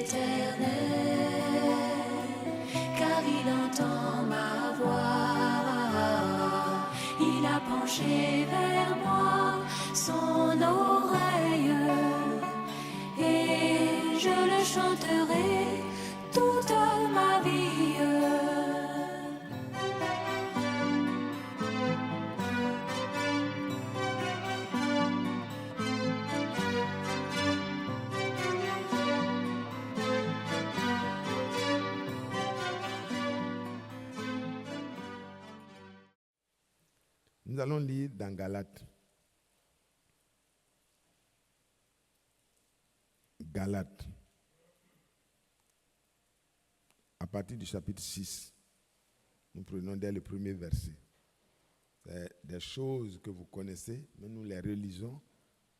l'Éternel, car il entend ma voix. Il a penché vers moi son oreille, et je le chanterai toute ma vie. Nous allons lire dans Galates. Galates. À partir du chapitre 6, nous prenons dès le premier verset. C'est des choses que vous connaissez, mais nous les relisons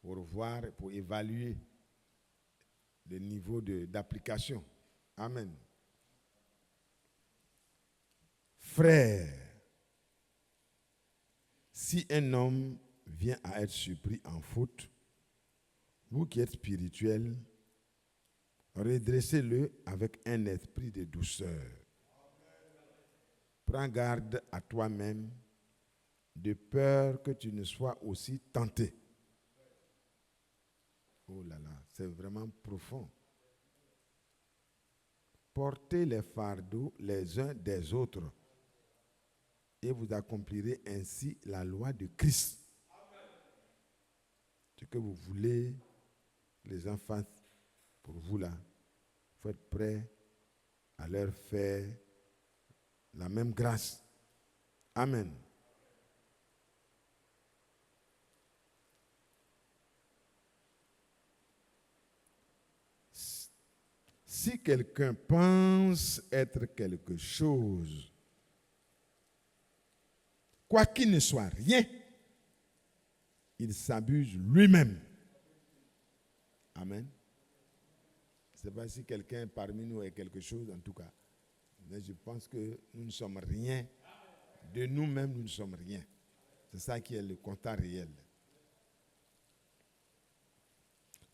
pour voir, pour évaluer le niveau d'application. Amen. Frères, si un homme vient à être surpris en faute, vous qui êtes spirituels, redressez-le avec un esprit de douceur. Prends garde à toi-même, de peur que tu ne sois aussi tenté. Oh là là, c'est vraiment profond. Portez les fardeaux les uns des autres, et vous accomplirez ainsi la loi de Christ. Ce que vous voulez que les gens fassent pour vous là, il faut être prêt à leur faire la même grâce. Amen. Si quelqu'un pense être quelque chose, quoi qu'il ne soit rien, il s'abuse lui-même. Amen. Je ne sais pas si quelqu'un parmi nous est quelque chose, en tout cas. Mais je pense que nous ne sommes rien. De nous-mêmes, nous ne sommes rien. C'est ça qui est le constat réel.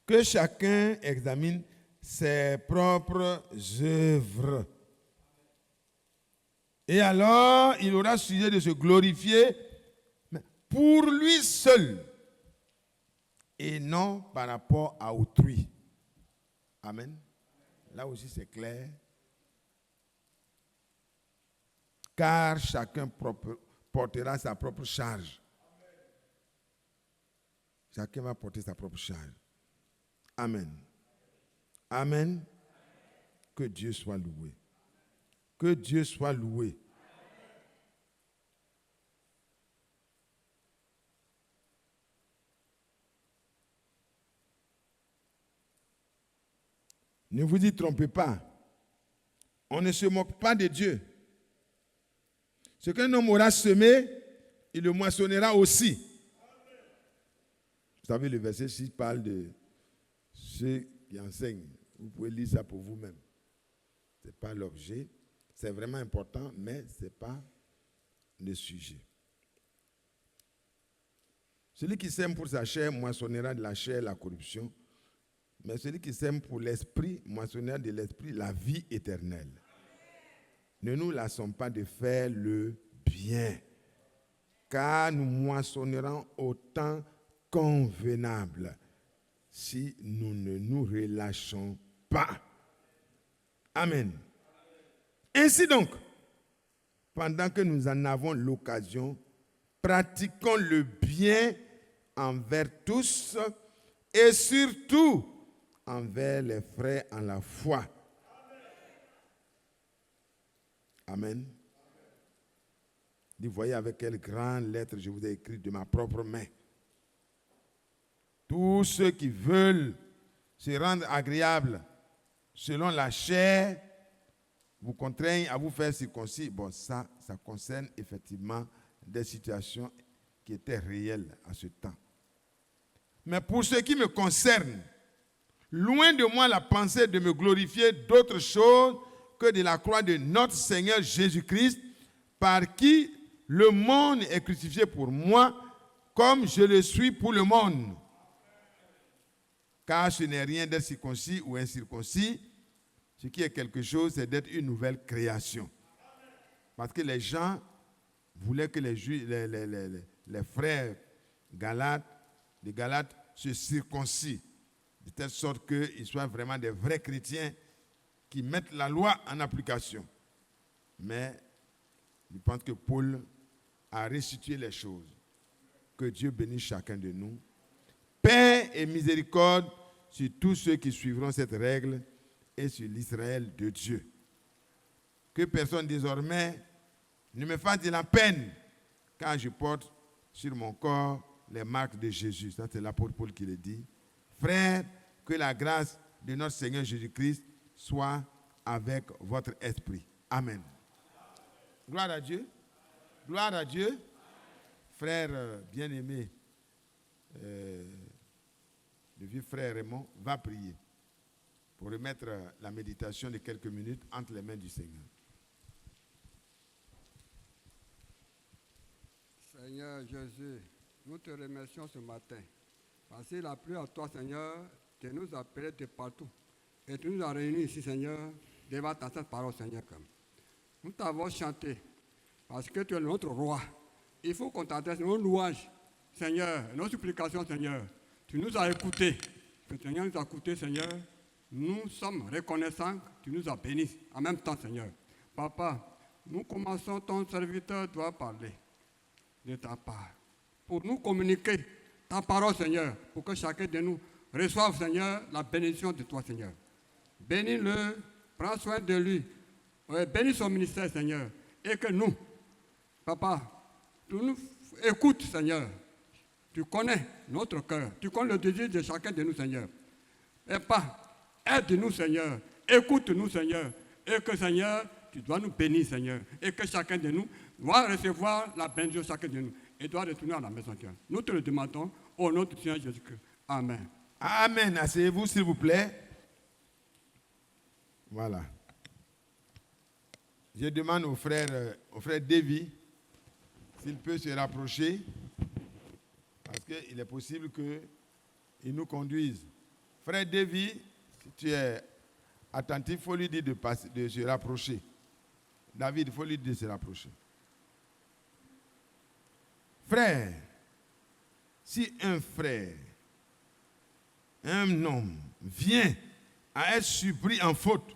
Que chacun examine ses propres œuvres. Et alors, il aura sujet de se glorifier pour lui seul et non par rapport à autrui. Amen. Là aussi, c'est clair. Car chacun portera sa propre charge. Chacun va porter sa propre charge. Amen. Amen. Que Dieu soit loué. Que Dieu soit loué. Ne vous y trompez pas. On ne se moque pas de Dieu. Ce qu'un homme aura semé, il le moissonnera aussi. Vous savez, le verset 6 parle de ceux qui enseignent. Vous pouvez lire ça pour vous-même. Ce n'est pas l'objet. C'est vraiment important, mais ce n'est pas le sujet. Celui qui sème pour sa chair moissonnera de la chair la corruption, mais celui qui sème pour l'esprit moissonnera de l'esprit la vie éternelle. Ne nous lassons pas de faire le bien, car nous moissonnerons au temps convenable si nous ne nous relâchons pas. Amen. Ainsi donc, pendant que nous en avons l'occasion, pratiquons le bien envers tous et surtout envers les frères en la foi. Amen. Vous voyez avec quelle grande lettre je vous ai écrit de ma propre main. Tous ceux qui veulent se rendre agréables selon la chair vous contraignent à vous faire circoncis. Bon, ça concerne effectivement des situations qui étaient réelles à ce temps. Mais pour ce qui me concerne, loin de moi la pensée de me glorifier d'autre chose que de la croix de notre Seigneur Jésus-Christ, par qui le monde est crucifié pour moi, comme je le suis pour le monde. Car ce n'est rien d'être circoncis ou incirconcis, Ce qui est quelque chose, c'est d'être une nouvelle création. Parce que les gens voulaient que les frères les Galates se circoncisent, de telle sorte qu'ils soient vraiment des vrais chrétiens qui mettent la loi en application. Mais je pense que Paul a restitué les choses. Que Dieu bénisse chacun de nous. Paix et miséricorde sur tous ceux qui suivront cette règle et sur l'Israël de Dieu. Que personne désormais ne me fasse de la peine quand je porte sur mon corps les marques de Jésus. Ça, c'est l'apôtre Paul qui le dit. Frères, que la grâce de notre Seigneur Jésus-Christ soit avec votre esprit. Amen. Gloire à Dieu. Gloire à Dieu. Frère bien-aimé, le vieux frère Raymond va prier pour remettre la méditation de quelques minutes entre les mains du Seigneur. Seigneur Jésus, nous te remercions ce matin parce qu'il a plu à toi, Seigneur, de nous appeler de partout et tu nous as réunis ici, Seigneur, devant ta sainte parole, Seigneur. Nous t'avons chanté parce que tu es notre roi. Il faut qu'on t'adresse nos louanges, Seigneur, nos supplications, Seigneur. Tu nous as écoutés. Le Seigneur nous a écoutés, Seigneur. Nous sommes reconnaissants que tu nous as bénis en même temps, Seigneur. Papa, nous commençons, ton serviteur doit parler de ta part pour nous communiquer ta parole, Seigneur, pour que chacun de nous reçoive, Seigneur, la bénédiction de toi, Seigneur. Bénis-le, prends soin de lui, bénis son ministère, Seigneur, et que nous, Papa, tu nous écoutes, Seigneur. Tu connais notre cœur. Tu connais le désir de chacun de nous, Seigneur. Et pas, aide-nous, Seigneur. Écoute-nous, Seigneur. Et que, Seigneur, tu dois nous bénir, Seigneur. Et que chacun de nous doit recevoir la bénédiction de chacun de nous. Et doit retourner à la maison, Seigneur. Nous te le demandons au nom du Seigneur Jésus-Christ. Amen. Amen. Asseyez-vous, s'il vous plaît. Voilà. Je demande au frère Davy s'il peut se rapprocher, parce qu'il est possible qu'il nous conduise. Frère Davy, si tu es attentif, il faut lui dire de se rapprocher. David, il faut lui dire de se rapprocher. Frère, si un frère, un homme, vient à être surpris en faute,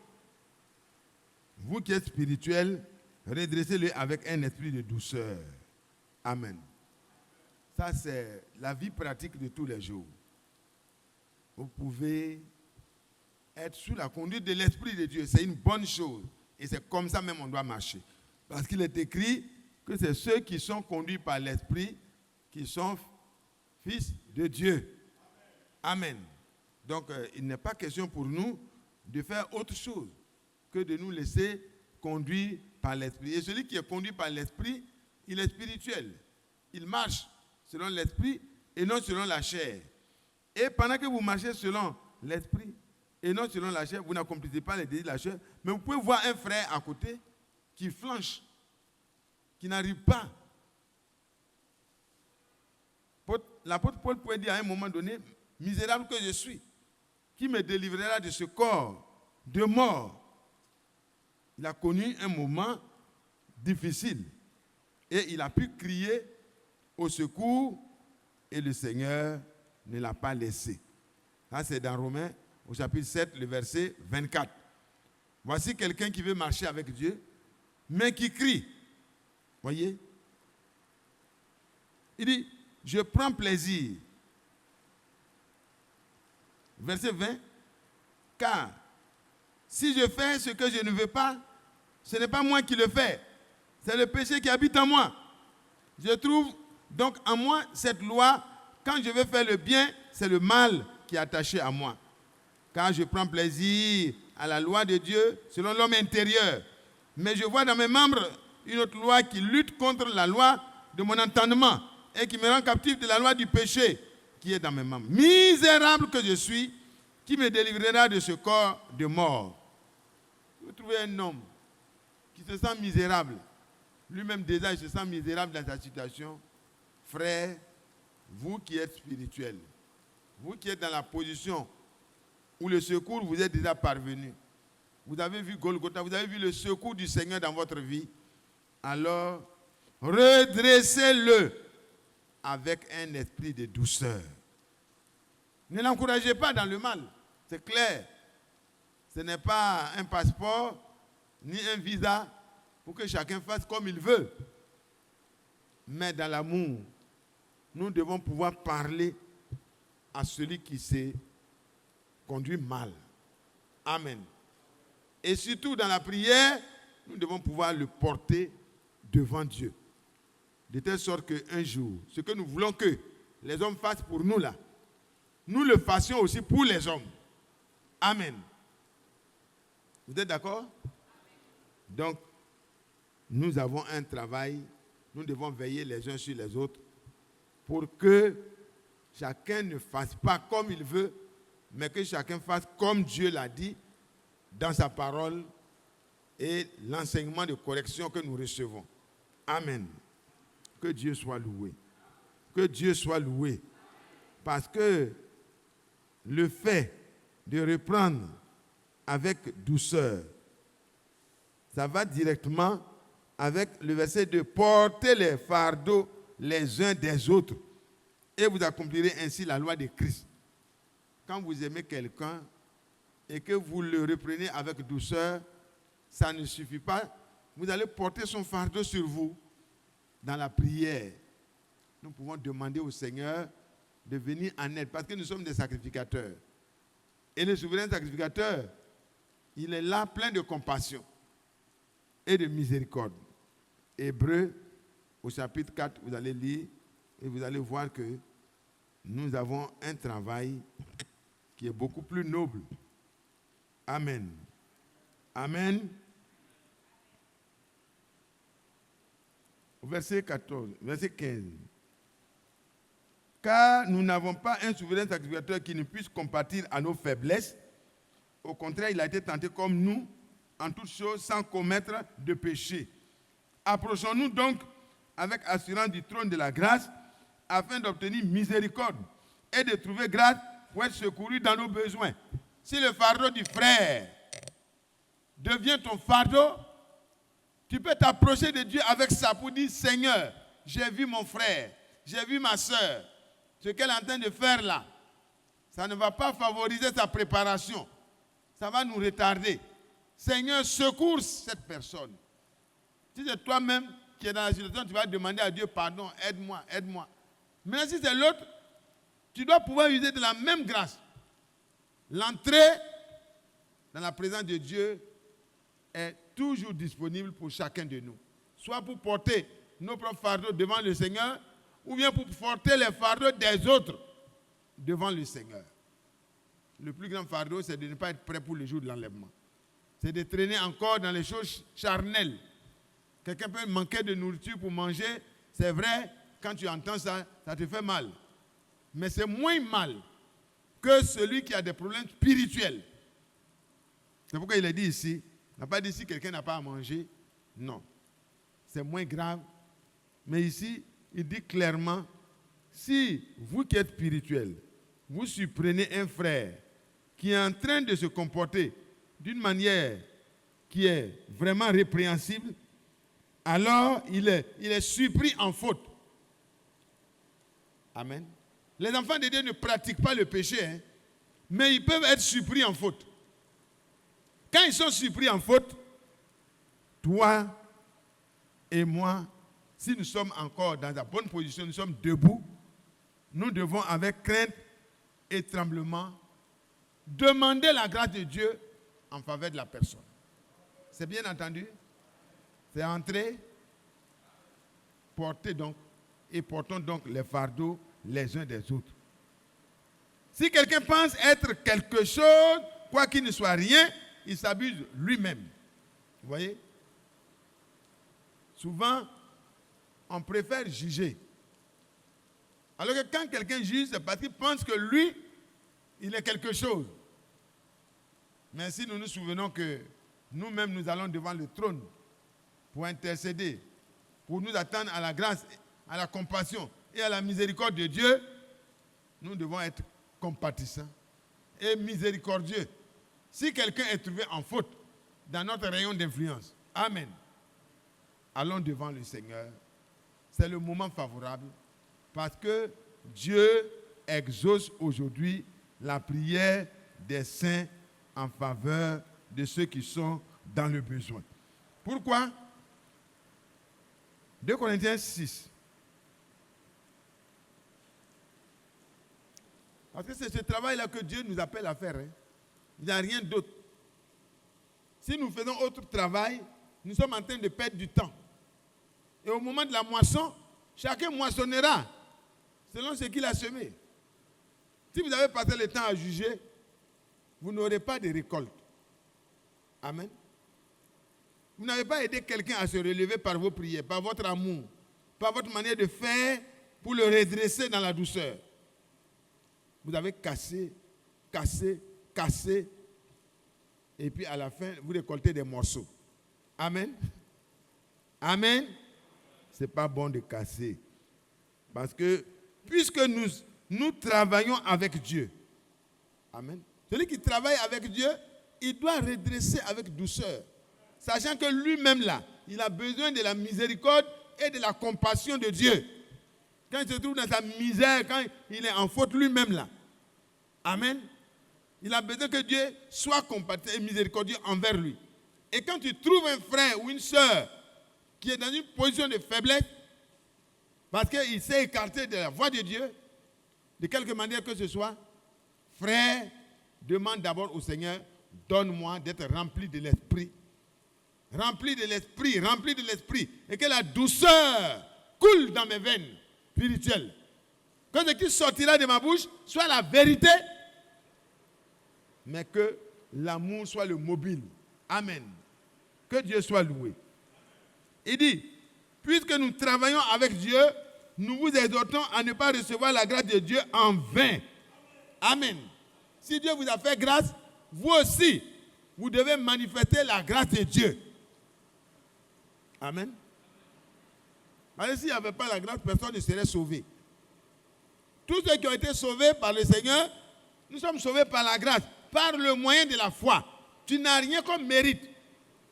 vous qui êtes spirituel, redressez-le avec un esprit de douceur. Amen. Ça, c'est la vie pratique de tous les jours. Vous pouvez être sous la conduite de l'Esprit de Dieu. C'est une bonne chose. Et c'est comme ça même on doit marcher. Parce qu'il est écrit que c'est ceux qui sont conduits par l'Esprit qui sont fils de Dieu. Amen. Donc, il n'est pas question pour nous de faire autre chose que de nous laisser conduire par l'Esprit. Et celui qui est conduit par l'Esprit, il est spirituel. Il marche selon l'Esprit et non selon la chair. Et pendant que vous marchez selon l'Esprit et non selon la chair, vous n'accomplissez pas les désirs de la chair, mais vous pouvez voir un frère à côté qui flanche, qui n'arrive pas. L'apôtre Paul pouvait dire à un moment donné, misérable que je suis, qui me délivrera de ce corps de mort. Il a connu un moment difficile et il a pu crier au secours et le Seigneur ne l'a pas laissé. Ça, c'est dans Romains au chapitre 7, le verset 24. Voici quelqu'un qui veut marcher avec Dieu, mais qui crie. Voyez? Il dit, je prends plaisir. Verset 20. Car si je fais ce que je ne veux pas, ce n'est pas moi qui le fais. C'est le péché qui habite en moi. Je trouve donc en moi cette loi. Quand je veux faire le bien, c'est le mal qui est attaché à moi. Car je prends plaisir à la loi de Dieu selon l'homme intérieur. Mais je vois dans mes membres une autre loi qui lutte contre la loi de mon entendement et qui me rend captif de la loi du péché qui est dans mes membres. Misérable que je suis, qui me délivrera de ce corps de mort. Vous trouvez un homme qui se sent misérable. Lui-même déjà, il se sent misérable dans sa situation. Frère, vous qui êtes spirituel, vous qui êtes dans la position où le secours vous est déjà parvenu, vous avez vu Golgotha, vous avez vu le secours du Seigneur dans votre vie, alors redressez-le avec un esprit de douceur. Ne l'encouragez pas dans le mal, c'est clair. Ce n'est pas un passeport ni un visa pour que chacun fasse comme il veut. Mais dans l'amour, nous devons pouvoir parler à celui qui s'est conduit mal. Amen. Et surtout dans la prière, nous devons pouvoir le porter devant Dieu. De telle sorte qu'un jour, ce que nous voulons que les hommes fassent pour nous là, nous le fassions aussi pour les hommes. Amen. Vous êtes d'accord? Donc, nous avons un travail, nous devons veiller les uns sur les autres pour que chacun ne fasse pas comme il veut, mais que chacun fasse comme Dieu l'a dit dans sa parole et l'enseignement de correction que nous recevons. Amen. Que Dieu soit loué. Que Dieu soit loué. Parce que le fait de reprendre avec douceur, ça va directement avec le verset de porter les fardeaux les uns des autres et vous accomplirez ainsi la loi de Christ. Quand vous aimez quelqu'un et que vous le reprenez avec douceur, ça ne suffit pas. Vous allez porter son fardeau sur vous dans la prière. Nous pouvons demander au Seigneur de venir en aide parce que nous sommes des sacrificateurs. Et le souverain sacrificateur, il est là plein de compassion et de miséricorde. Hébreux, au chapitre 4, vous allez lire et vous allez voir que nous avons un travail qui est beaucoup plus noble. Amen. Amen. Verset 14, verset 15. Car nous n'avons pas un souverain sacrificateur qui ne puisse compatir à nos faiblesses. Au contraire, il a été tenté comme nous, en toutes choses, sans commettre de péché. Approchons-nous donc avec assurance du trône de la grâce, afin d'obtenir miséricorde et de trouver grâce pour être secouru dans nos besoins. Si le fardeau du frère devient ton fardeau, tu peux t'approcher de Dieu avec ça pour dire, Seigneur, j'ai vu mon frère, j'ai vu ma soeur, ce qu'elle est en train de faire là, ça ne va pas favoriser sa préparation, ça va nous retarder. Seigneur, secours cette personne. Si c'est toi-même qui es dans la situation, tu vas demander à Dieu pardon, aide-moi, aide-moi. Mais si c'est l'autre, tu dois pouvoir user de la même grâce. L'entrée dans la présence de Dieu est toujours disponible pour chacun de nous. Soit pour porter nos propres fardeaux devant le Seigneur, ou bien pour porter les fardeaux des autres devant le Seigneur. Le plus grand fardeau, c'est de ne pas être prêt pour le jour de l'enlèvement. C'est de traîner encore dans les choses charnelles. Quelqu'un peut manquer de nourriture pour manger, c'est vrai, quand tu entends ça, ça te fait mal. Mais c'est moins mal que celui qui a des problèmes spirituels. C'est pourquoi il est dit ici, il n'a pas dit si quelqu'un n'a pas à manger. Non, c'est moins grave. Mais ici, il dit clairement, si vous qui êtes spirituel, vous surprenez un frère qui est en train de se comporter d'une manière qui est vraiment répréhensible, alors il est surpris en faute. Amen. Les enfants de Dieu ne pratiquent pas le péché, hein, mais ils peuvent être surpris en faute. Quand ils sont surpris en faute, toi et moi, si nous sommes encore dans la bonne position, nous sommes debout, nous devons avec crainte et tremblement demander la grâce de Dieu en faveur de la personne. C'est bien entendu? C'est entrer, porter donc, et portons donc les fardeaux les uns des autres. Si quelqu'un pense être quelque chose, quoi qu'il ne soit rien, il s'abuse lui-même. Vous voyez? Souvent, on préfère juger. Alors que quand quelqu'un juge, c'est parce qu'il pense que lui, il est quelque chose. Mais si nous nous souvenons que nous-mêmes, nous allons devant le trône pour intercéder, pour nous attendre à la grâce, à la compassion et à la miséricorde de Dieu, nous devons être compatissants et miséricordieux. Si quelqu'un est trouvé en faute, dans notre rayon d'influence. Amen. Allons devant le Seigneur. C'est le moment favorable parce que Dieu exauce aujourd'hui la prière des saints en faveur de ceux qui sont dans le besoin. Pourquoi? 2 Corinthiens 6. Parce que c'est ce travail-là que Dieu nous appelle à faire. Il n'y a rien d'autre. Si nous faisons autre travail, nous sommes en train de perdre du temps. Et au moment de la moisson, chacun moissonnera selon ce qu'il a semé. Si vous avez passé le temps à juger, vous n'aurez pas de récolte. Amen. Vous n'avez pas aidé quelqu'un à se relever par vos prières, par votre amour, par votre manière de faire pour le redresser dans la douceur. Vous avez cassé, et puis à la fin, vous récoltez des morceaux. Amen. Amen. Ce n'est pas bon de casser. Parce que, puisque nous travaillons avec Dieu, amen. Celui qui travaille avec Dieu, il doit redresser avec douceur. Sachant que lui-même là, il a besoin de la miséricorde et de la compassion de Dieu. Quand il se trouve dans sa misère, quand il est en faute lui-même là. Amen. Il a besoin que Dieu soit compatissant et miséricordieux envers lui. Et quand tu trouves un frère ou une sœur qui est dans une position de faiblesse, parce qu'il s'est écarté de la voie de Dieu, de quelque manière que ce soit, frère, demande d'abord au Seigneur, donne-moi d'être rempli de l'esprit. Rempli de l'esprit, rempli de l'esprit. Et que la douceur coule dans mes veines spirituelles. Que ce qui sortira de ma bouche soit la vérité, mais que l'amour soit le mobile. Amen. Que Dieu soit loué. Il dit, puisque nous travaillons avec Dieu, nous vous exhortons à ne pas recevoir la grâce de Dieu en vain. Amen. Si Dieu vous a fait grâce, vous aussi, vous devez manifester la grâce de Dieu. Amen. Parce que s'il n'y avait pas la grâce, personne ne serait sauvé. Tous ceux qui ont été sauvés par le Seigneur, nous sommes sauvés par la grâce, par le moyen de la foi. Tu n'as rien comme mérite.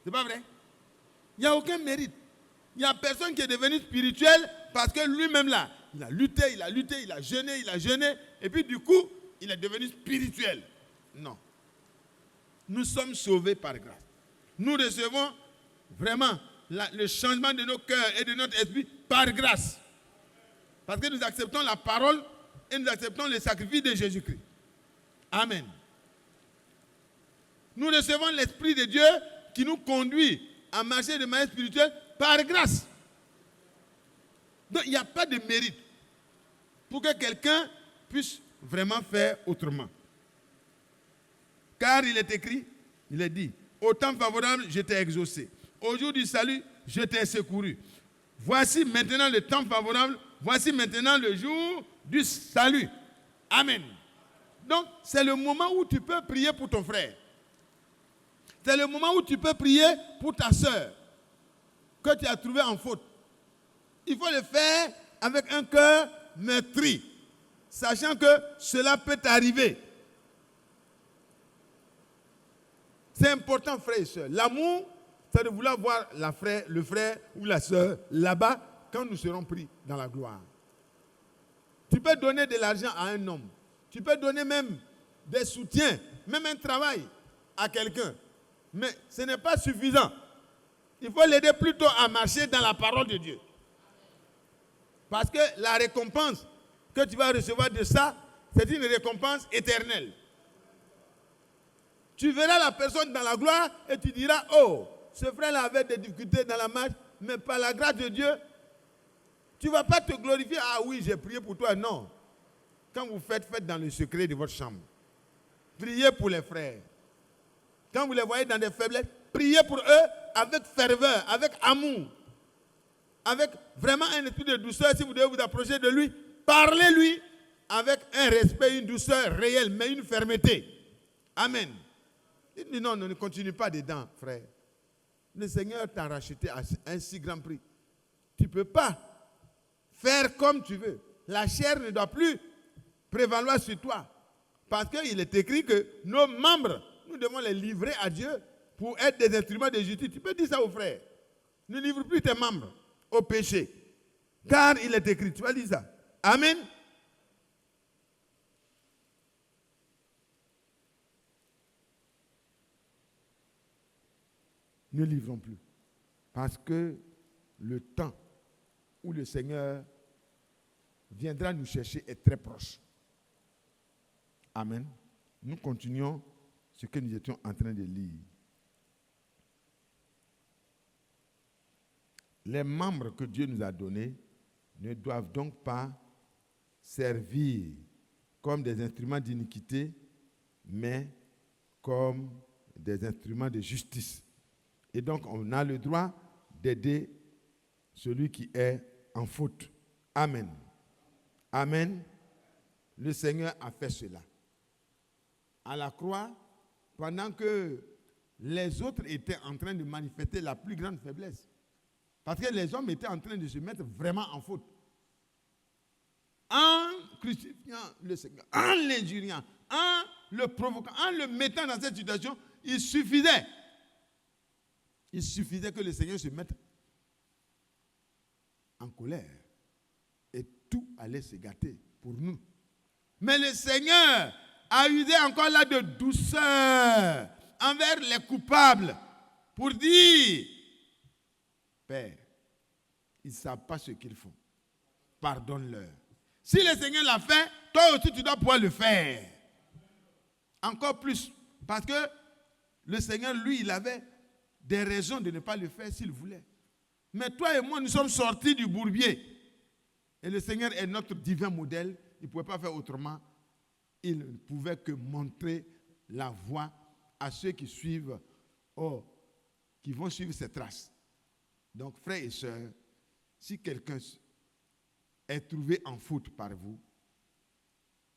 C'est pas vrai? Il n'y a aucun mérite. Il n'y a personne qui est devenu spirituel parce que lui-même là, il a lutté, il a jeûné, et puis du coup, il est devenu spirituel. Non. Nous sommes sauvés par grâce. Nous recevons vraiment le changement de nos cœurs et de notre esprit par grâce. Parce que nous acceptons la parole et nous acceptons le sacrifice de Jésus-Christ. Amen. Nous recevons l'Esprit de Dieu qui nous conduit à marcher de manière spirituelle par grâce. Donc il n'y a pas de mérite pour que quelqu'un puisse vraiment faire autrement. Car il est écrit, il est dit, au temps favorable, je t'ai exaucé. Au jour du salut, je t'ai secouru. Voici maintenant le temps favorable, voici maintenant le jour du salut. Amen. Donc, c'est le moment où tu peux prier pour ton frère. C'est le moment où tu peux prier pour ta soeur que tu as trouvée en faute. Il faut le faire avec un cœur meurtri, sachant que cela peut t'arriver. C'est important, frères et sœurs. L'amour, c'est de vouloir voir le frère ou la sœur là-bas quand nous serons pris dans la gloire. Tu peux donner de l'argent à un homme. Tu peux donner même des soutiens, même un travail à quelqu'un. Mais ce n'est pas suffisant. Il faut l'aider plutôt à marcher dans la parole de Dieu. Parce que la récompense que tu vas recevoir de ça, c'est une récompense éternelle. Tu verras la personne dans la gloire et tu diras, oh, ce frère-là avait des difficultés dans la marche, mais par la grâce de Dieu, tu ne vas pas te glorifier. Ah oui, j'ai prié pour toi. Non. Quand vous faites dans le secret de votre chambre. Priez pour les frères. Quand vous les voyez dans des faiblesses, priez pour eux avec ferveur, avec amour. Avec vraiment un esprit de douceur. Si vous devez vous approcher de lui, parlez-lui avec un respect, une douceur réelle, mais une fermeté. Amen. Il dit non, ne continue pas dedans, frère. Le Seigneur t'a racheté à un si grand prix. Tu ne peux pas faire comme tu veux. La chair ne doit plus prévaloir sur toi. Parce qu'il est écrit que nos membres, nous devons les livrer à Dieu pour être des instruments de justice. Tu peux dire ça aux frères. Ne livre plus tes membres au péché. Car il est écrit. Tu vas dire ça. Amen. Ne livrons plus. Parce que le temps où le Seigneur viendra nous chercher est très proche. Amen. Nous continuons ce que nous étions en train de lire. Les membres que Dieu nous a donnés ne doivent donc pas servir comme des instruments d'iniquité, mais comme des instruments de justice. Et donc, on a le droit d'aider celui qui est en faute. Amen. Amen. Le Seigneur a fait cela. À la croix, pendant que les autres étaient en train de manifester la plus grande faiblesse. Parce que les hommes étaient en train de se mettre vraiment en faute. En crucifiant le Seigneur, en l'injuriant, en le provoquant, en le mettant dans cette situation, il suffisait que le Seigneur se mette en colère. Et tout allait se gâter pour nous. Mais le Seigneur a usé encore là de douceur envers les coupables pour dire, Père, ils ne savent pas ce qu'ils font. Pardonne-leur. Si le Seigneur l'a fait, toi aussi tu dois pouvoir le faire. Encore plus. Parce que le Seigneur, lui, il avait des raisons de ne pas le faire s'il voulait. Mais toi et moi, nous sommes sortis du bourbier. Et le Seigneur est notre divin modèle. Il ne pouvait pas faire autrement. Il ne pouvait que montrer la voie à ceux qui suivent, qui vont suivre ses traces. Donc, frères et sœurs, si quelqu'un est trouvé en faute par vous,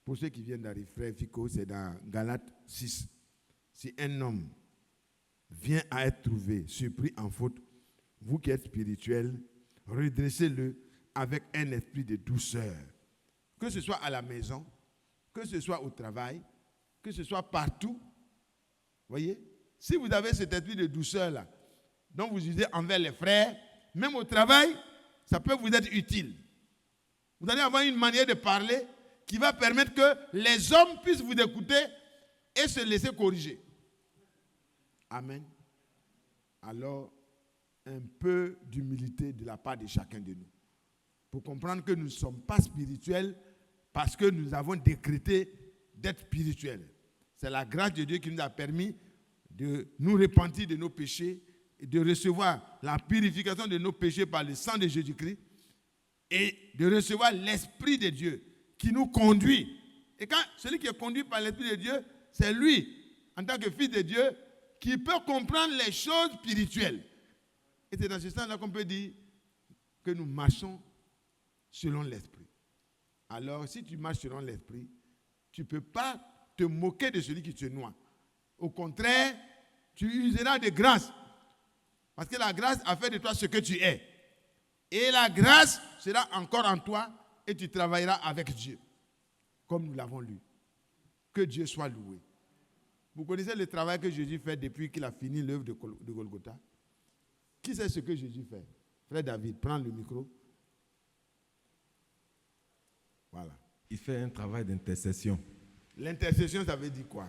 pour ceux qui viennent d'arriver, frère Fico, c'est dans Galates 6. Si un homme vient à être trouvé, surpris en faute, vous qui êtes spirituels, redressez-le avec un esprit de douceur. Que ce soit à la maison, que ce soit au travail, que ce soit partout. Voyez, si vous avez cet esprit de douceur-là, dont vous usez envers les frères, même au travail, ça peut vous être utile. Vous allez avoir une manière de parler qui va permettre que les hommes puissent vous écouter et se laisser corriger. Amen. Alors, un peu d'humilité de la part de chacun de nous. Pour comprendre que nous ne sommes pas spirituels parce que nous avons décrété d'être spirituels. C'est la grâce de Dieu qui nous a permis de nous repentir de nos péchés et de recevoir la purification de nos péchés par le sang de Jésus-Christ et de recevoir l'Esprit de Dieu qui nous conduit. Et quand celui qui est conduit par l'Esprit de Dieu, c'est lui, en tant que fils de Dieu, qui peut comprendre les choses spirituelles. Et c'est dans ce sens-là qu'on peut dire que nous marchons selon l'Esprit. Alors, si tu marches selon l'Esprit, tu ne peux pas te moquer de celui qui te noie. Au contraire, tu useras de grâce. Parce que la grâce a fait de toi ce que tu es. Et la grâce sera encore en toi et tu travailleras avec Dieu. Comme nous l'avons lu. Que Dieu soit loué. Vous connaissez le travail que Jésus fait depuis qu'il a fini l'œuvre de Golgotha? Qui sait ce que Jésus fait? Frère David, prends le micro. Voilà. Il fait un travail d'intercession. L'intercession, ça veut dire quoi?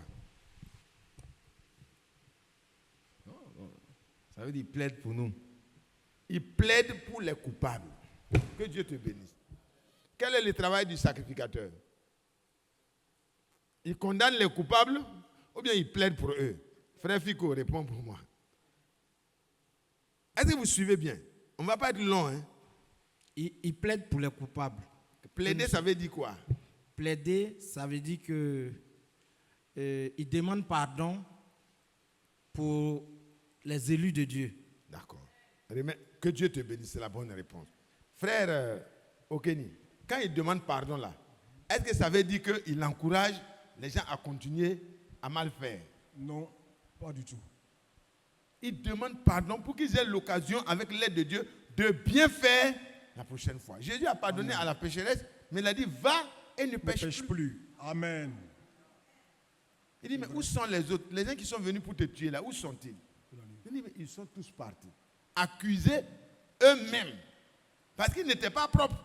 Ça veut dire qu'il plaide pour nous. Il plaide pour les coupables. Que Dieu te bénisse. Quel est le travail du sacrificateur? Il condamne les coupables ou bien il plaide pour eux? Frère Fico, réponds pour moi. Est-ce que vous suivez bien? On ne va pas être long. Hein? Il plaide pour les coupables. Plaider, ça veut dire quoi? Plaider, ça veut dire que il demande pardon pour les élus de Dieu. D'accord. Que Dieu te bénisse, c'est la bonne réponse. Frère Okeni, quand il demande pardon là, est-ce que ça veut dire qu'il encourage les gens à continuer à mal faire? Non, pas du tout. Il demande pardon pour qu'ils aient l'occasion, avec l'aide de Dieu, de bien faire la prochaine fois. Jésus a pardonné à la pécheresse, mais il a dit, va et ne pêche plus. Amen. Il dit, mais où sont les autres? Les gens qui sont venus pour te tuer là, où sont-ils? Ils sont tous partis. Accusés eux-mêmes. Parce qu'ils n'étaient pas propres.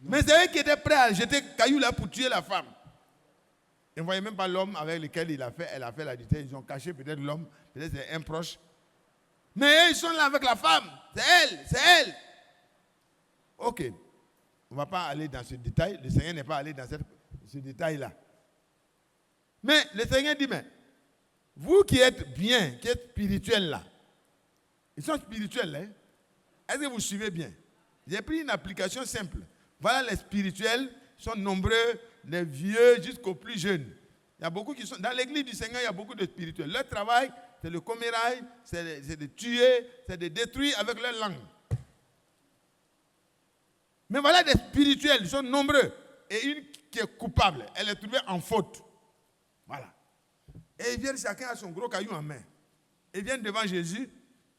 Non. Mais c'est eux qui étaient prêts à jeter cailloux là pour tuer la femme. Ils ne voyaient même pas l'homme avec lequel elle a fait l'adultère. Ils ont caché peut-être l'homme, peut-être c'est un proche. Mais eux, ils sont là avec la femme. C'est elle. Ok. On ne va pas aller dans ce détail. Le Seigneur n'est pas allé dans ce détail-là. Mais le Seigneur dit, mais vous qui êtes bien, qui êtes spirituels là, ils sont spirituels, hein? Est-ce que vous suivez bien? J'ai pris une application simple. Voilà, les spirituels sont nombreux, les vieux jusqu'aux plus jeunes. Il y a beaucoup qui sont... Dans l'église du Seigneur, il y a beaucoup de spirituels. Leur travail, c'est le commérail, c'est de tuer, c'est de détruire avec leur langue. Mais voilà des spirituels, ils sont nombreux. Et une qui est coupable, elle est trouvée en faute. Voilà. Et ils viennent, chacun a son gros caillou en main. Ils viennent devant Jésus,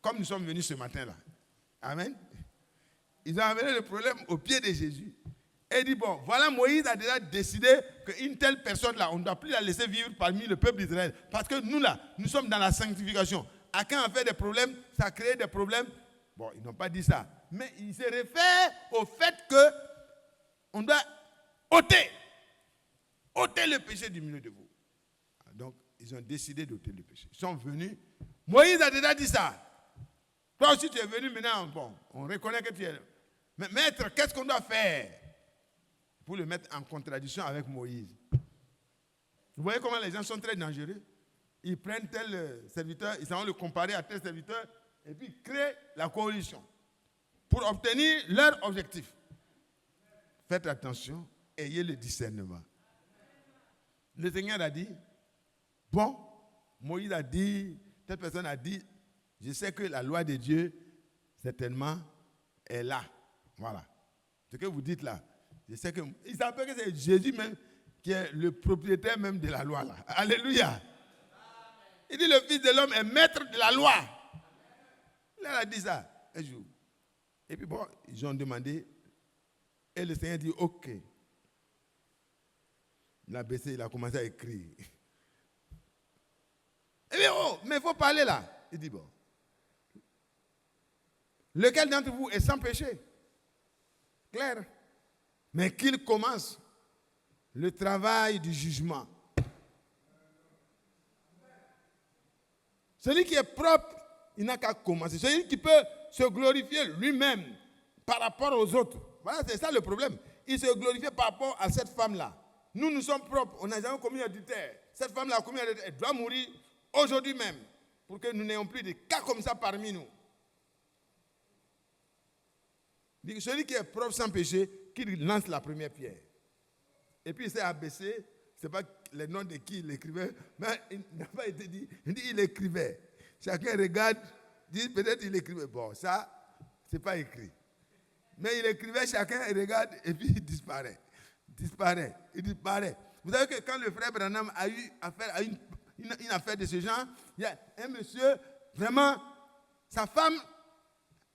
comme nous sommes venus ce matin-là. Amen. Ils ont amené le problème au pied de Jésus. Et il dit, bon, voilà, Moïse a déjà décidé qu'une telle personne-là, on ne doit plus la laisser vivre parmi le peuple d'Israël. Parce que nous, là, nous sommes dans la sanctification. À quand on fait des problèmes, ça a créé des problèmes. Bon, ils n'ont pas dit ça. Mais ils se réfèrent au fait qu'on doit ôter le péché du milieu de vous. Donc, ils ont décidé d'ôter le péché. Ils sont venus. Moïse a déjà dit ça. Toi aussi, tu es venu maintenant. Bon, on reconnaît que tu es... Mais maître, qu'est-ce qu'on doit faire pour le mettre en contradiction avec Moïse? Vous voyez comment les gens sont très dangereux? Ils prennent tel serviteur, ils vont le comparer à tel serviteur, et puis ils créent la coalition pour obtenir leur objectif. Faites attention, ayez le discernement. Le Seigneur a dit, bon, Moïse a dit, telle personne a dit, je sais que la loi de Dieu, certainement, est là. Voilà. Ce que vous dites là, je sais que... Il s'appelle que c'est Jésus même qui est le propriétaire même de la loi là. Alléluia. Il dit le Fils de l'homme est maître de la loi. Il a dit ça un jour. Et puis bon, ils ont demandé. Et le Seigneur dit, ok. Il a baissé, il a commencé à écrire. Et bien, oh, mais il faut parler là. Il dit, bon. Lequel d'entre vous est sans péché? Clair. Mais qu'il commence le travail du jugement. Celui qui est propre, il n'a qu'à commencer. Celui qui peut se glorifier lui-même par rapport aux autres. Voilà, c'est ça le problème. Il se glorifie par rapport à cette femme-là. Nous sommes propres. On n'a jamais commis adultère. Cette femme-là a commis adultère. Elle doit mourir aujourd'hui même. Pour que nous n'ayons plus de cas comme ça parmi nous. Celui qui est propre sans péché, qu'il lance la première pierre. Et puis il s'est abaissé. Ce n'est pas le nom de qui il écrivait, mais il n'a pas été dit. Il dit il écrivait. Chacun regarde, dit peut-être il écrivait. Bon, ça, ce n'est pas écrit. Mais il écrivait, chacun regarde et puis il disparaît. Il disparaît. Vous savez que quand le frère Branham a eu affaire à une affaire de ce genre, il y a un monsieur, vraiment, sa femme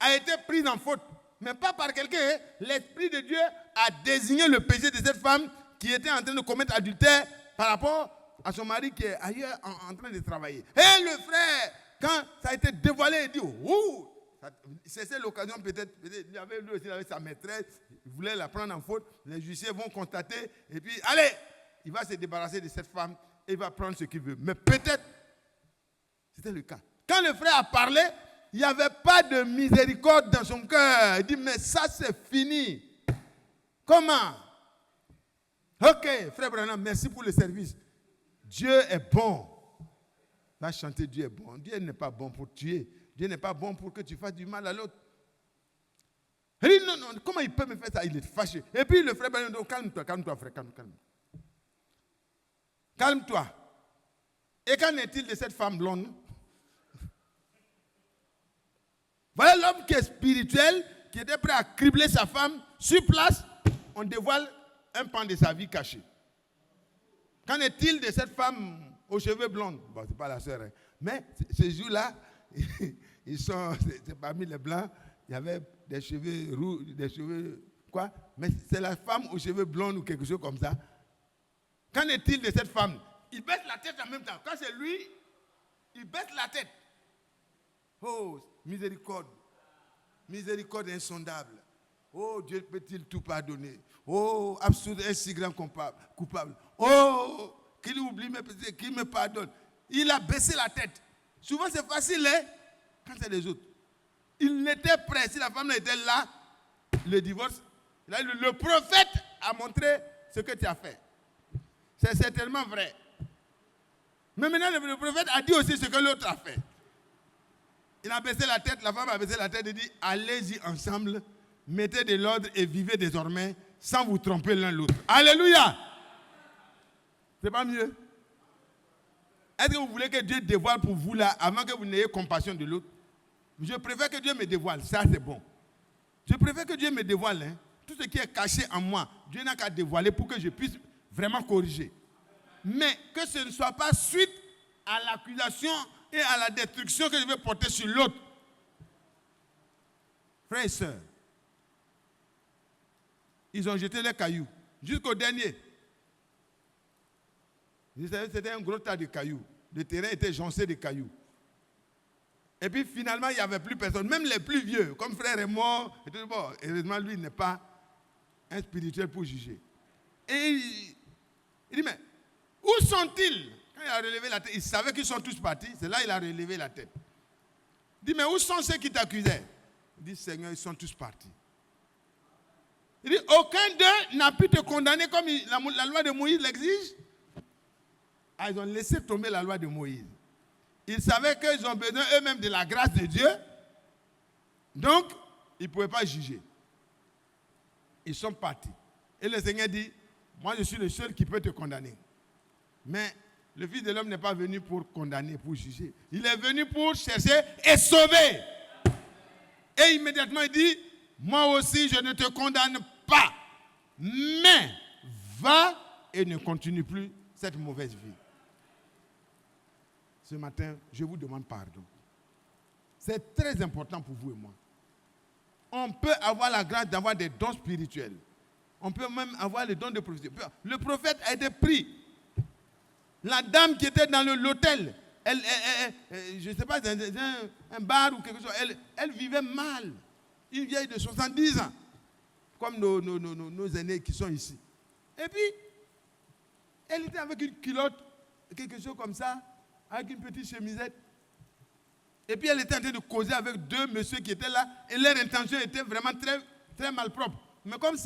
a été prise en faute. Mais pas par quelqu'un. L'Esprit de Dieu a désigné le péché de cette femme qui était en train de commettre adultère par rapport à son mari qui est ailleurs en train de travailler. Et le frère, quand ça a été dévoilé, il dit, ouh, c'est l'occasion peut-être, il avait lui aussi avec sa maîtresse, il voulait la prendre en faute, les huissiers vont constater, et puis, allez, il va se débarrasser de cette femme, et il va prendre ce qu'il veut. Mais peut-être, c'était le cas. Quand le frère a parlé, il n'y avait pas de miséricorde dans son cœur. Il dit, mais ça c'est fini. Comment? Ok, frère Branham, merci pour le service. Dieu est bon. Va chanter Dieu est bon. Dieu n'est pas bon pour tuer. Dieu n'est pas bon pour que tu fasses du mal à l'autre. Il dit, non, comment il peut me faire ça? Il est fâché. Et puis le frère Branham dit, calme-toi, frère, calme-toi. Et qu'en est-il de cette femme blonde? Voilà l'homme qui est spirituel, qui était prêt à cribler sa femme. Sur place, on dévoile un pan de sa vie cachée. Qu'en est-il de cette femme aux cheveux blonds? Bon, ce n'est pas la sœur. Hein. Mais ce jour-là, c'est parmi les blancs, il y avait des cheveux roux, des cheveux quoi? Mais c'est la femme aux cheveux blonds ou quelque chose comme ça. Qu'en est-il de cette femme? Il baisse la tête en même temps. Quand c'est lui, il baisse la tête. Oh, miséricorde. Miséricorde insondable. Oh, Dieu peut-il tout pardonner? Oh, absurde, est si grand coupable. Oh, qu'il oublie mes péchés, qu'il me pardonne. Il a baissé la tête. Souvent, c'est facile, hein, quand c'est les autres. Il n'était prêt. Si la femme était là, le divorce, là, le prophète a montré ce que tu as fait. C'est certainement vrai. Mais maintenant, le prophète a dit aussi ce que l'autre a fait. Il a baissé la tête, la femme a baissé la tête et dit, allez-y ensemble, mettez de l'ordre et vivez désormais sans vous tromper l'un l'autre. Alléluia! C'est pas mieux? Est-ce que vous voulez que Dieu dévoile pour vous là, avant que vous n'ayez compassion de l'autre? Je préfère que Dieu me dévoile, ça c'est bon. Je préfère que Dieu me dévoile. Hein. Tout ce qui est caché en moi, Dieu n'a qu'à dévoiler pour que je puisse vraiment corriger. Mais que ce ne soit pas suite à l'accusation et à la destruction que je vais porter sur l'autre. Frères et sœurs, ils ont jeté les cailloux jusqu'au dernier. C'était un gros tas de cailloux. Le terrain était joncé de cailloux. Et puis finalement, il n'y avait plus personne. Même les plus vieux, comme frère est mort. Bon, heureusement, lui n'est pas un spirituel pour juger. Et il dit, mais où sont-ils? Quand il a relevé la tête, il savait qu'ils sont tous partis. C'est là qu'il a relevé la tête. Il dit, mais où sont ceux qui t'accusaient? Il dit, Seigneur, ils sont tous partis. Il dit, aucun d'eux n'a pu te condamner comme la loi de Moïse l'exige. Ah, ils ont laissé tomber la loi de Moïse. Ils savaient qu'ils ont besoin eux-mêmes de la grâce de Dieu. Donc, ils ne pouvaient pas juger. Ils sont partis. Et le Seigneur dit, moi je suis le seul qui peut te condamner. Mais le Fils de l'homme n'est pas venu pour condamner, pour juger. Il est venu pour chercher et sauver. Et immédiatement il dit, moi aussi je ne te condamne pas. Mais va et ne continue plus cette mauvaise vie. Ce matin, je vous demande pardon. C'est très important pour vous et moi. On peut avoir la grâce d'avoir des dons spirituels. On peut même avoir les dons de prophétie. Le prophète a été pris. La dame qui était dans l'hôtel, je ne sais pas, un bar ou quelque chose, elle vivait mal. Une vieille de 70 ans, comme nos aînés qui sont ici. Et puis, elle était avec une culotte, quelque chose comme ça, avec une petite chemisette. Et puis elle était en train de causer avec deux messieurs qui étaient là, et leur intention était vraiment très, très malpropre. Mais comme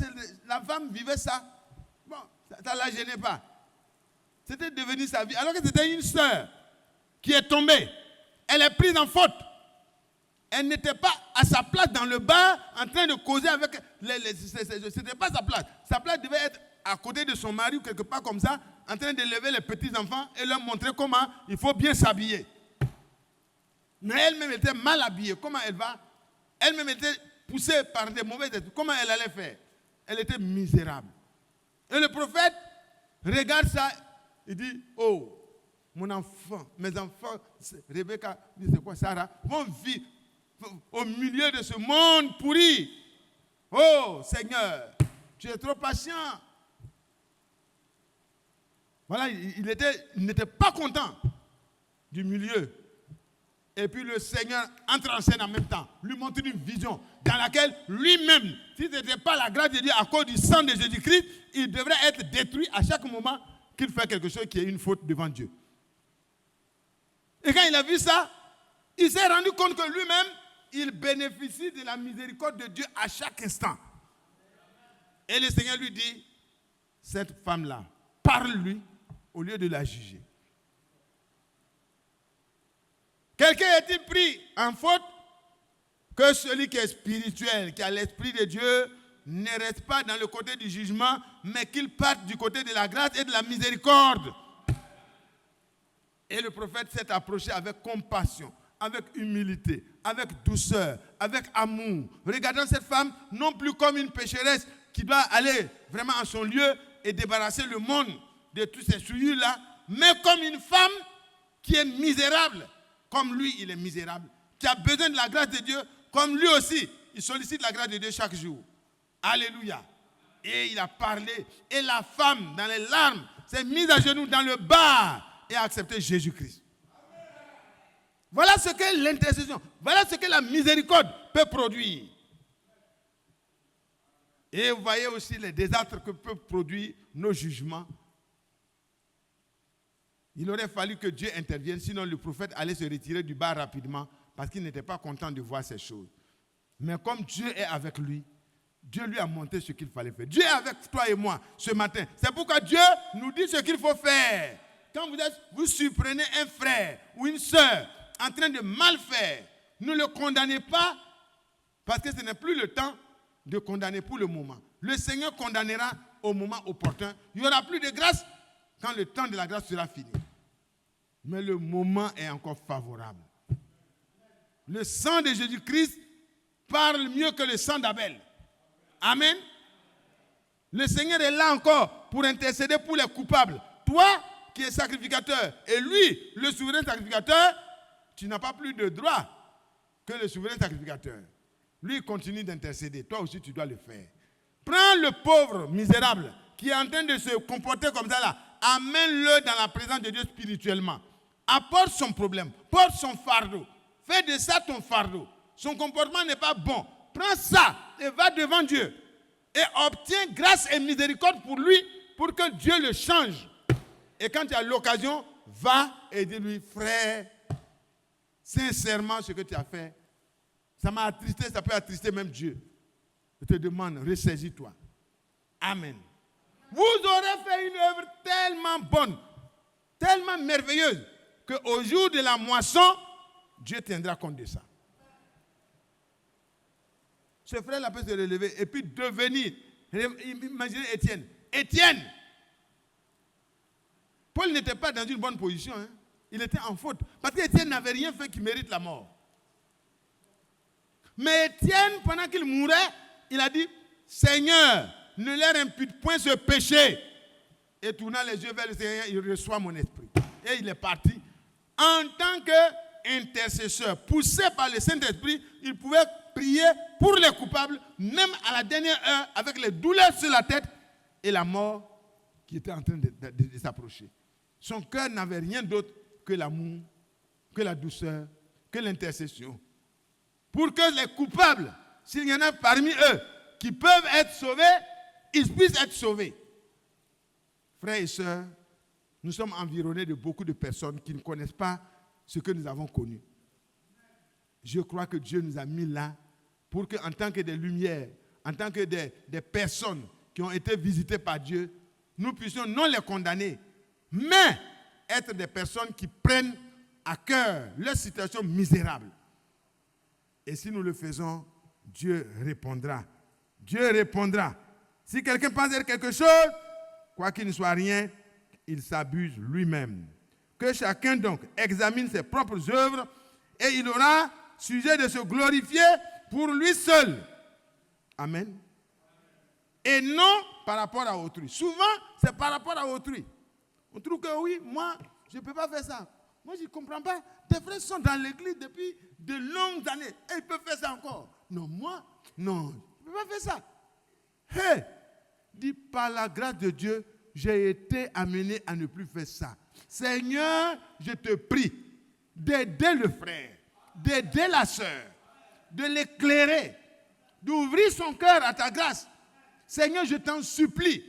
la femme vivait ça, bon, ça ne la gênait pas. C'était devenu sa vie. Alors que c'était une sœur qui est tombée. Elle est prise en faute. Elle n'était pas à sa place dans le bar en train de causer avec ce n'était pas sa place. Sa place devait être à côté de son mari ou quelque part comme ça, en train de lever les petits-enfants et leur montrer comment il faut bien s'habiller. Mais elle-même était mal habillée. Comment elle va? Elle-même était poussée par des mauvaises esprits. Comment elle allait faire? Elle était misérable. Et le prophète regarde ça, il dit, oh, mon enfant, mes enfants, Rebecca, c'est quoi, Sarah, vont vivre au milieu de ce monde pourri. Oh, Seigneur, tu es trop patient. Voilà, il n'était pas content du milieu. Et puis le Seigneur entre en scène en même temps, lui montre une vision dans laquelle lui-même, si ce n'était pas la grâce de Dieu à cause du sang de Jésus-Christ, il devrait être détruit à chaque moment qu'il fait quelque chose qui est une faute devant Dieu. Et quand il a vu ça, il s'est rendu compte que lui-même, il bénéficie de la miséricorde de Dieu à chaque instant. Et le Seigneur lui dit, cette femme-là, parle-lui au lieu de la juger. Quelqu'un est-il pris en faute? Que celui qui est spirituel, qui a l'Esprit de Dieu, ne reste pas dans le côté du jugement, mais qu'il parte du côté de la grâce et de la miséricorde. Et le prophète s'est approché avec compassion, avec humilité, avec douceur, avec amour, regardant cette femme non plus comme une pécheresse qui doit aller vraiment à son lieu et débarrasser le monde de tous ces souillures-là, mais comme une femme qui est misérable, comme lui il est misérable, qui a besoin de la grâce de Dieu, comme lui aussi, il sollicite la grâce de Dieu chaque jour. Alléluia. Et il a parlé, et la femme, dans les larmes, s'est mise à genoux dans le bar et a accepté Jésus-Christ. Voilà ce que l'intercession, voilà ce que la miséricorde peut produire. Et vous voyez aussi les désastres que peuvent produire nos jugements. Il aurait fallu que Dieu intervienne, sinon le prophète allait se retirer du bar rapidement parce qu'il n'était pas content de voir ces choses. Mais comme Dieu est avec lui, Dieu lui a montré ce qu'il fallait faire. Dieu est avec toi et moi ce matin. C'est pourquoi Dieu nous dit ce qu'il faut faire. Quand vous surprenez un frère ou une sœur en train de mal faire, ne le condamnez pas parce que ce n'est plus le temps de condamner pour le moment. Le Seigneur condamnera au moment opportun. Il n'y aura plus de grâce quand le temps de la grâce sera fini. Mais le moment est encore favorable. Le sang de Jésus-Christ parle mieux que le sang d'Abel. Amen. Le Seigneur est là encore pour intercéder pour les coupables. Toi qui es sacrificateur et lui, le souverain sacrificateur, tu n'as pas plus de droit que le souverain sacrificateur. Lui, il continue d'intercéder. Toi aussi, tu dois le faire. Prends le pauvre misérable qui est en train de se comporter comme ça là. Amène-le dans la présence de Dieu spirituellement. Apporte son problème. Porte son fardeau. Fais de ça ton fardeau. Son comportement n'est pas bon. Prends ça et va devant Dieu. Et obtiens grâce et miséricorde pour lui pour que Dieu le change. Et quand tu as l'occasion, va et dis-lui, frère, sincèrement, ce que tu as fait, ça m'a attristé, ça peut attrister même Dieu. Je te demande, ressaisis-toi. Amen. Vous aurez fait une œuvre tellement bonne, tellement merveilleuse, qu'au jour de la moisson, Dieu tiendra compte de ça. Ce frère-là peut se relever et puis devenir, imaginez Étienne. Étienne, Paul n'était pas dans une bonne position, hein. Il était en faute. Parce qu'Étienne n'avait rien fait qui mérite la mort. Mais Étienne, pendant qu'il mourait, il a dit, Seigneur, ne leur impute point ce péché. Et tournant les yeux vers le Seigneur, il reçoit mon esprit. Et il est parti. En tant qu'intercesseur, poussé par le Saint-Esprit, il pouvait prier pour les coupables, même à la dernière heure, avec les douleurs sur la tête et la mort qui était en train de s'approcher. Son cœur n'avait rien d'autre que l'amour, que la douceur, que l'intercession. Pour que les coupables, s'il y en a parmi eux qui peuvent être sauvés, ils puissent être sauvés. Frères et sœurs, nous sommes environnés de beaucoup de personnes qui ne connaissent pas ce que nous avons connu. Je crois que Dieu nous a mis là pour qu'en tant que des lumières, en tant que des personnes qui ont été visitées par Dieu, nous puissions non les condamner, mais être des personnes qui prennent à cœur leur situation misérable. Et si nous le faisons, Dieu répondra. Dieu répondra. Si quelqu'un pense dire quelque chose, quoi qu'il ne soit rien, il s'abuse lui-même. Que chacun donc examine ses propres œuvres et il aura sujet de se glorifier pour lui seul. Amen. Et non par rapport à autrui. Souvent, c'est par rapport à autrui. On trouve que oui, moi, je ne peux pas faire ça. Moi, je ne comprends pas. Tes frères sont dans l'église depuis de longues années et ils peuvent faire ça encore. Non, moi, non, je ne peux pas faire ça. Hé, dis par la grâce de Dieu, j'ai été amené à ne plus faire ça. Seigneur, je te prie d'aider le frère, d'aider la sœur, de l'éclairer, d'ouvrir son cœur à ta grâce. Seigneur, je t'en supplie.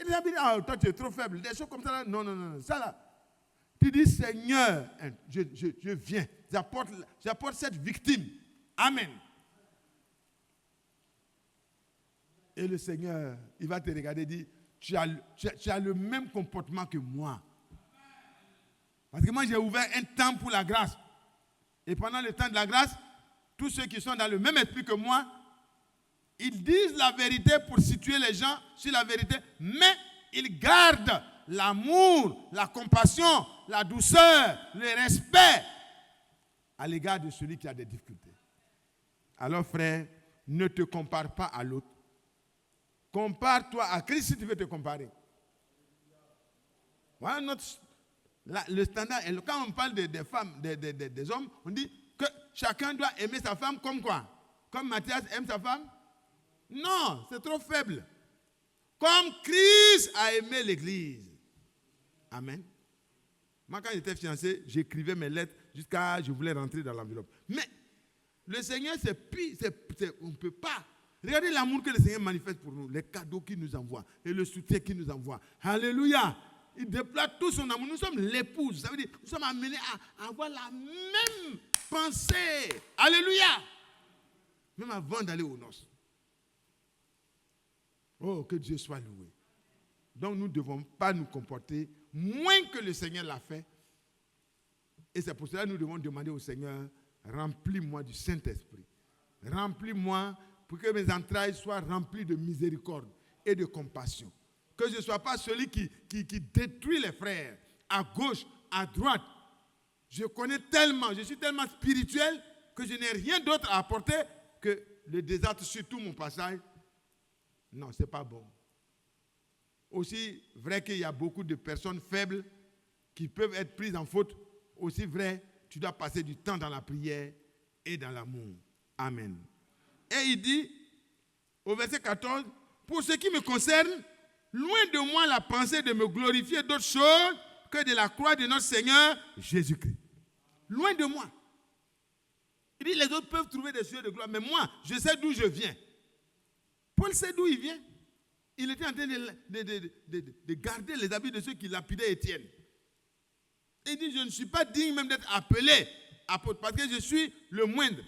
Et les gens disent, ah, toi tu es trop faible. Des choses comme ça, là. Non, non, non, ça là. Tu dis, Seigneur, je viens, j'apporte cette victime. Amen. Et le Seigneur, il va te regarder et dire, tu as le même comportement que moi. Parce que moi, j'ai ouvert un temps pour la grâce. Et pendant le temps de la grâce, tous ceux qui sont dans le même esprit que moi, ils disent la vérité pour situer les gens sur la vérité, mais ils gardent l'amour, la compassion, la douceur, le respect à l'égard de celui qui a des difficultés. Alors frère, ne te compare pas à l'autre. Compare-toi à Christ si tu veux te comparer. Voilà le standard. Et quand on parle des femmes, des hommes, on dit que chacun doit aimer sa femme comme quoi? Comme Matthias aime sa femme? Non, c'est trop faible. Comme Christ a aimé l'Église. Amen. Moi, quand j'étais fiancé, j'écrivais mes lettres, jusqu'à je voulais rentrer dans l'enveloppe. Mais le Seigneur, c'est pire, on ne peut pas. Regardez l'amour que le Seigneur manifeste pour nous, les cadeaux qu'il nous envoie et le soutien qu'il nous envoie. Alléluia. Il déploie tout son amour. Nous sommes l'épouse. Ça veut dire nous sommes amenés à avoir la même pensée. Alléluia. Même avant d'aller aux noces. Oh, que Dieu soit loué. Donc nous ne devons pas nous comporter moins que le Seigneur l'a fait. Et c'est pour cela que nous devons demander au Seigneur, remplis-moi du Saint-Esprit. Remplis-moi pour que mes entrailles soient remplies de miséricorde et de compassion. Que je ne sois pas celui qui détruit les frères à gauche, à droite. Je connais tellement, je suis tellement spirituel que je n'ai rien d'autre à apporter que le désastre sur tout mon passage. Non, ce n'est pas bon. Aussi vrai qu'il y a beaucoup de personnes faibles qui peuvent être prises en faute, aussi vrai, tu dois passer du temps dans la prière et dans l'amour. Amen. Et il dit, au verset 14, pour ce qui me concerne, loin de moi la pensée de me glorifier d'autre chose que de la croix de notre Seigneur Jésus-Christ. Loin de moi. Il dit, les autres peuvent trouver des sujets de gloire, mais moi, je sais d'où je viens. Paul sait d'où il vient. Il était en train de garder les habits de ceux qui lapidaient Étienne. Et il dit, je ne suis pas digne même d'être appelé apôtre, parce que je suis le moindre.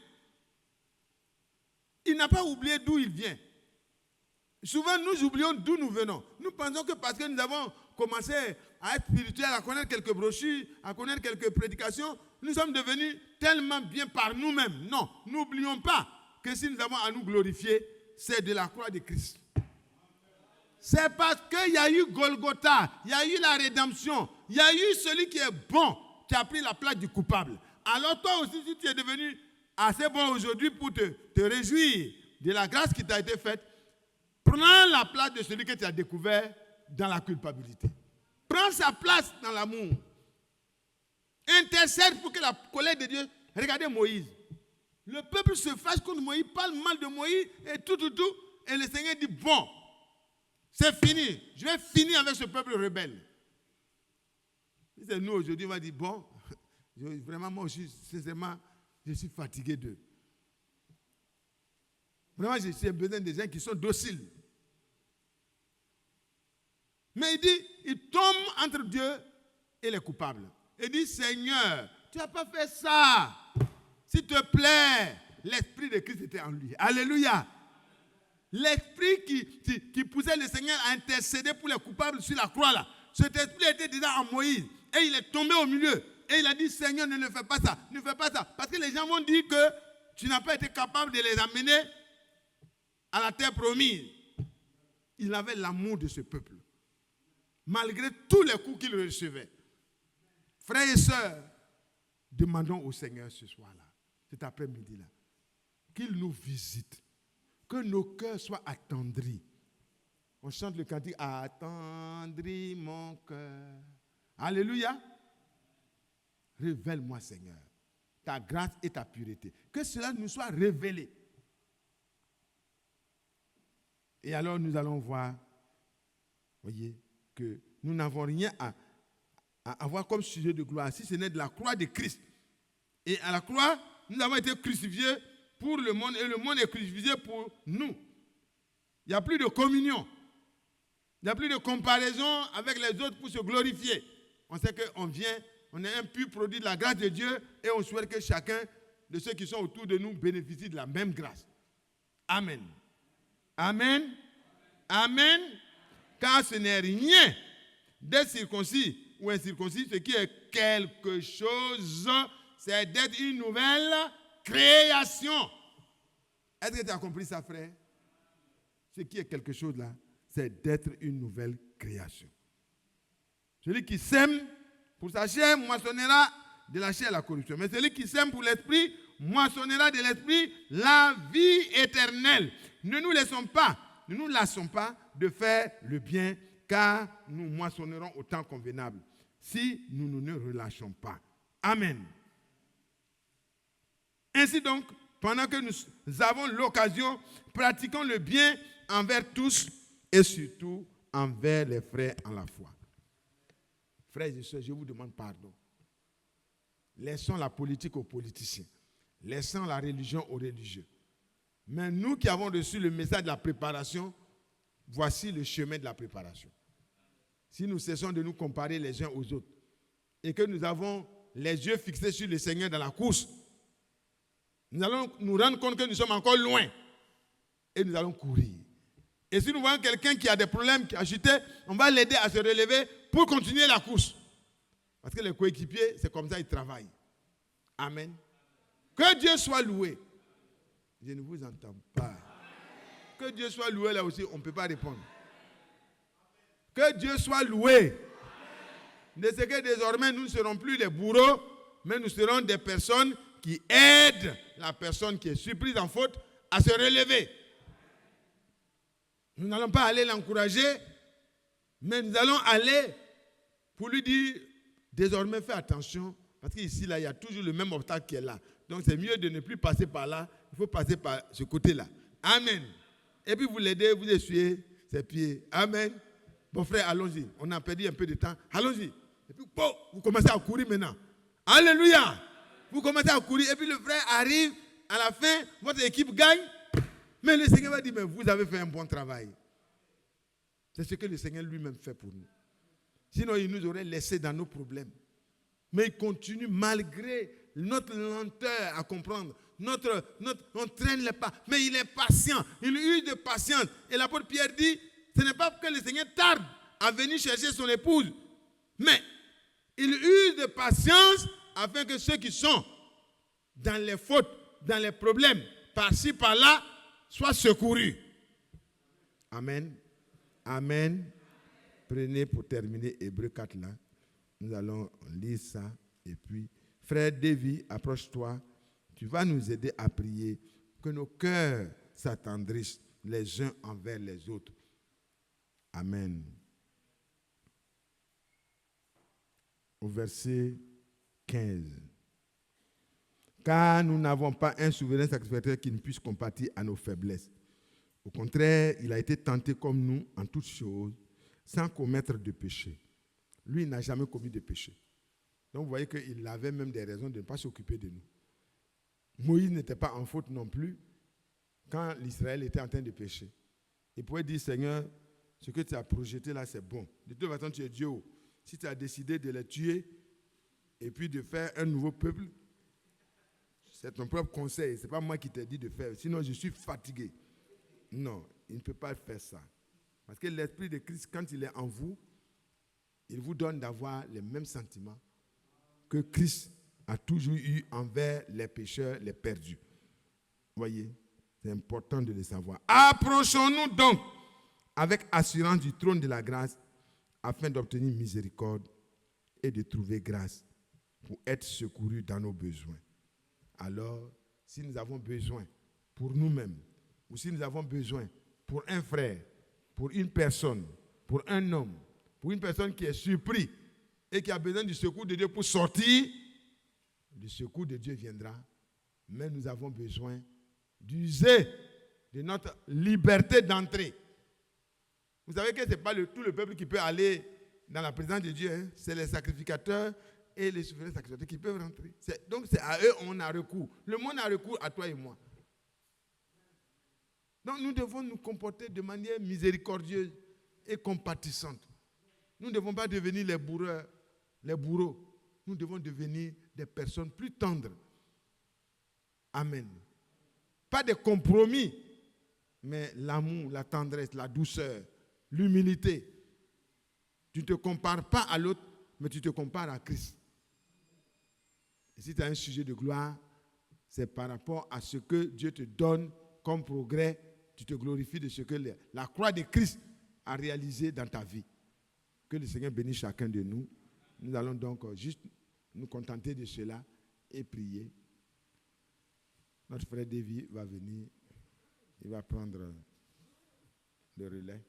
Il n'a pas oublié d'où il vient. Souvent, nous oublions d'où nous venons. Nous pensons que parce que nous avons commencé à être spirituels, à connaître quelques brochures, à connaître quelques prédications, nous sommes devenus tellement bien par nous-mêmes. Non, n'oublions pas que si nous avons à nous glorifier, c'est de la croix de Christ. C'est parce qu'il y a eu Golgotha, il y a eu la rédemption, il y a eu celui qui est bon, qui a pris la place du coupable. Alors toi aussi, si tu es devenu assez bon aujourd'hui pour te réjouir de la grâce qui t'a été faite, prends la place de celui que tu as découvert dans la culpabilité. Prends sa place dans l'amour. Intercède pour que la colère de Dieu... Regardez Moïse. Le peuple se fâche contre Moïse, parle mal de Moïse et tout. Et le Seigneur dit, bon, c'est fini. Je vais finir avec ce peuple rebelle. Si c'est nous aujourd'hui, on va dire, bon, vraiment, moi aussi, sincèrement, je suis fatigué d'eux. Vraiment, j'ai besoin de gens qui sont dociles. Mais il dit, il tombe entre Dieu et les coupables. Il dit, Seigneur, tu n'as pas fait ça. S'il te plaît, l'Esprit de Christ était en lui. Alléluia. L'Esprit qui poussait le Seigneur à intercéder pour les coupables sur la croix là. Cet esprit était déjà en Moïse. Et il est tombé au milieu. Et il a dit, Seigneur, ne fais pas ça. Ne fais pas ça. Parce que les gens vont dire que tu n'as pas été capable de les amener à la terre promise. Il avait l'amour de ce peuple. Malgré tous les coups qu'il recevait. Frères et sœurs, demandons au Seigneur ce soir-là, cet après-midi-là, qu'il nous visite, que nos cœurs soient attendris. On chante le cantique, attendris mon cœur. Alléluia. Révèle-moi, Seigneur, ta grâce et ta pureté. Que cela nous soit révélé. Et alors nous allons voir, voyez, que nous n'avons rien à avoir comme sujet de gloire, si ce n'est de la croix de Christ. Et à la croix, nous avons été crucifiés pour le monde et le monde est crucifié pour nous. Il n'y a plus de communion. Il n'y a plus de comparaison avec les autres pour se glorifier. On sait qu'on vient, on est un pur produit de la grâce de Dieu et on souhaite que chacun de ceux qui sont autour de nous bénéficie de la même grâce. Amen. Amen. Amen. Car ce n'est rien d'être circoncis ou incirconcis, ce qui est quelque chose, c'est d'être une nouvelle création. Est-ce que tu as compris ça, frère? Ce qui est quelque chose là, c'est d'être une nouvelle création. Celui qui sème pour sa chair moissonnera de la chair la corruption. Mais celui qui sème pour l'esprit moissonnera de l'esprit la vie éternelle. Ne nous lassons pas de faire le bien, car nous moissonnerons au temps convenable si nous ne relâchons pas. Amen. Ainsi donc, pendant que nous avons l'occasion, pratiquons le bien envers tous et surtout envers les frères en la foi. Frères et sœurs, je vous demande pardon. Laissons la politique aux politiciens. Laissons la religion aux religieux. Mais nous qui avons reçu le message de la préparation, voici le chemin de la préparation. Si nous cessons de nous comparer les uns aux autres et que nous avons les yeux fixés sur le Seigneur dans la course, nous allons nous rendre compte que nous sommes encore loin et nous allons courir. Et si nous voyons quelqu'un qui a des problèmes, qui a chuté, on va l'aider à se relever pour continuer la course. Parce que les coéquipiers, c'est comme ça ils travaillent. Amen. Que Dieu soit loué. Je ne vous entends pas. Que Dieu soit loué là aussi, on ne peut pas répondre. Que Dieu soit loué. De ce que désormais nous ne serons plus des bourreaux, mais nous serons des personnes qui aident la personne qui est surprise en faute à se relever. Nous n'allons pas aller l'encourager, mais nous allons aller pour lui dire, désormais fais attention, parce qu'ici, là, il y a toujours le même obstacle qui est là. Donc c'est mieux de ne plus passer par là, il faut passer par ce côté-là. Amen. Et puis vous l'aidez, vous essuyez ses pieds. Amen. Bon frère, allons-y. On a perdu un peu de temps. Allons-y. Et puis, bon, vous commencez à courir maintenant. Alléluia. Vous commencez à courir. Et puis le frère arrive. À la fin, votre équipe gagne. Mais le Seigneur va dire, mais vous avez fait un bon travail. C'est ce que le Seigneur lui-même fait pour nous. Sinon, il nous aurait laissé dans nos problèmes. Mais il continue malgré notre lenteur à comprendre. On traîne les pas. Mais il est patient. Il use de patience. Et l'apôtre Pierre dit, ce n'est pas que le Seigneur tarde à venir chercher son épouse. Mais il use de patience afin que ceux qui sont dans les fautes, dans les problèmes, par-ci, par-là, soient secourus. Amen. Amen. Prenez pour terminer Hébreux 4 là. Nous allons lire ça. Et puis, frère Davy, approche-toi. Tu vas nous aider à prier que nos cœurs s'attendrissent les uns envers les autres. Amen. Au verset 15. Car nous n'avons pas un souverain sacrificateur qui ne puisse compatir à nos faiblesses. Au contraire, il a été tenté comme nous en toutes choses, sans commettre de péché. Lui, il n'a jamais commis de péché. Donc, vous voyez qu'il avait même des raisons de ne pas s'occuper de nous. Moïse n'était pas en faute non plus quand l'Israël était en train de pécher. Il pouvait dire, Seigneur, ce que tu as projeté là, c'est bon. De toute façon, tu es Dieu. Si tu as décidé de les tuer et puis de faire un nouveau peuple, c'est ton propre conseil. Ce n'est pas moi qui t'ai dit de faire. Sinon, je suis fatigué. Non, il ne peut pas faire ça. Parce que l'Esprit de Christ, quand il est en vous, il vous donne d'avoir les mêmes sentiments que Christ a toujours eu envers les pécheurs, les perdus. Voyez, c'est important de le savoir. Approchons-nous donc avec assurance du trône de la grâce afin d'obtenir miséricorde et de trouver grâce pour être secourus dans nos besoins. Alors, si nous avons besoin pour nous-mêmes, ou si nous avons besoin pour un frère, pour une personne, pour un homme, pour une personne qui est surpris et qui a besoin du secours de Dieu pour sortir, le secours de Dieu viendra. Mais nous avons besoin d'user de notre liberté d'entrée. Vous savez que ce n'est pas tout le peuple qui peut aller dans la présence de Dieu. Hein? C'est les sacrificateurs et les souverains sacrificateurs qui peuvent rentrer. Donc c'est à eux qu'on a recours. Le monde a recours à toi et moi. Donc nous devons nous comporter de manière miséricordieuse et compatissante. Nous ne devons pas devenir les bourreaux. Nous devons devenir des personnes plus tendres. Amen. Pas de compromis, mais l'amour, la tendresse, la douceur, l'humilité. Tu ne te compares pas à l'autre, mais tu te compares à Christ. Et si tu as un sujet de gloire, c'est par rapport à ce que Dieu te donne comme progrès. Tu te glorifies de ce que la croix de Christ a réalisé dans ta vie. Que le Seigneur bénisse chacun de nous. Nous allons donc juste nous contenter de cela et prier. Notre frère Davy va venir. Il va prendre le relais.